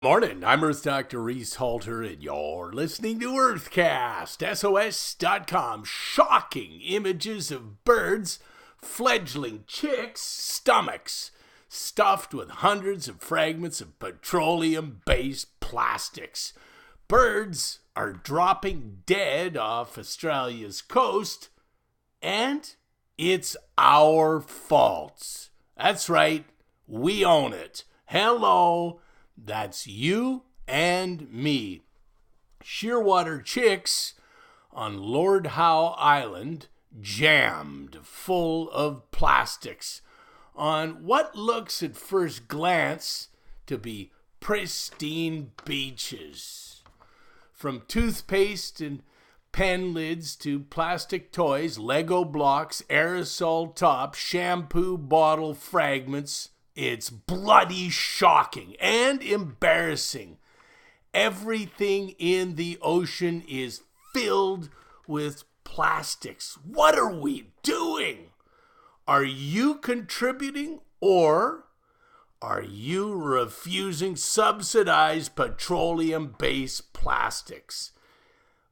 Morning, I'm Earth Dr. Reese Halter, and you're listening to Earthcast, SOS.com. Shocking images of birds, fledgling chicks' stomachs, stuffed with hundreds of fragments of petroleum-based plastics. Birds are dropping dead off Australia's coast, and it's our fault. That's right, we own it. Hello. That's you and me. Shearwater chicks on Lord Howe Island jammed full of plastics on what looks at first glance to be pristine beaches. From toothpaste and pen lids to plastic toys, Lego blocks, aerosol tops, shampoo bottle fragments, it's bloody shocking and embarrassing. Everything in the ocean is filled with plastics. What are we doing? Are you contributing, or are you refusing subsidized petroleum-based plastics?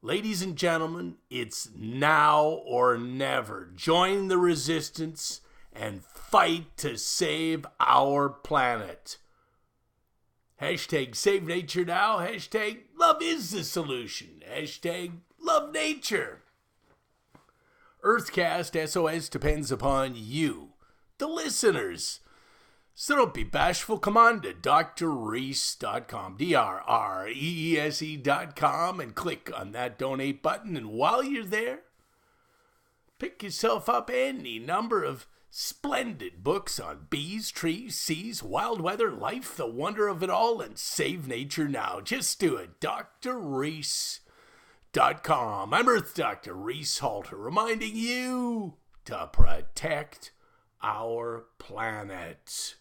Ladies and gentlemen, it's now or never. Join the resistance and fight to save our planet. Hashtag save nature now. Hashtag love is the solution. Hashtag love nature. Earthcast SOS depends upon you, the listeners. So don't be bashful. Come on to drreese.com, DRREESE.com, and click on that donate button. And while you're there, pick yourself up any number of splendid books on bees, trees, seas, wild weather, life, the wonder of it all, and save nature now. Just do it. drreese.com. I'm Earth Dr. Reese Halter, reminding you to protect our planet.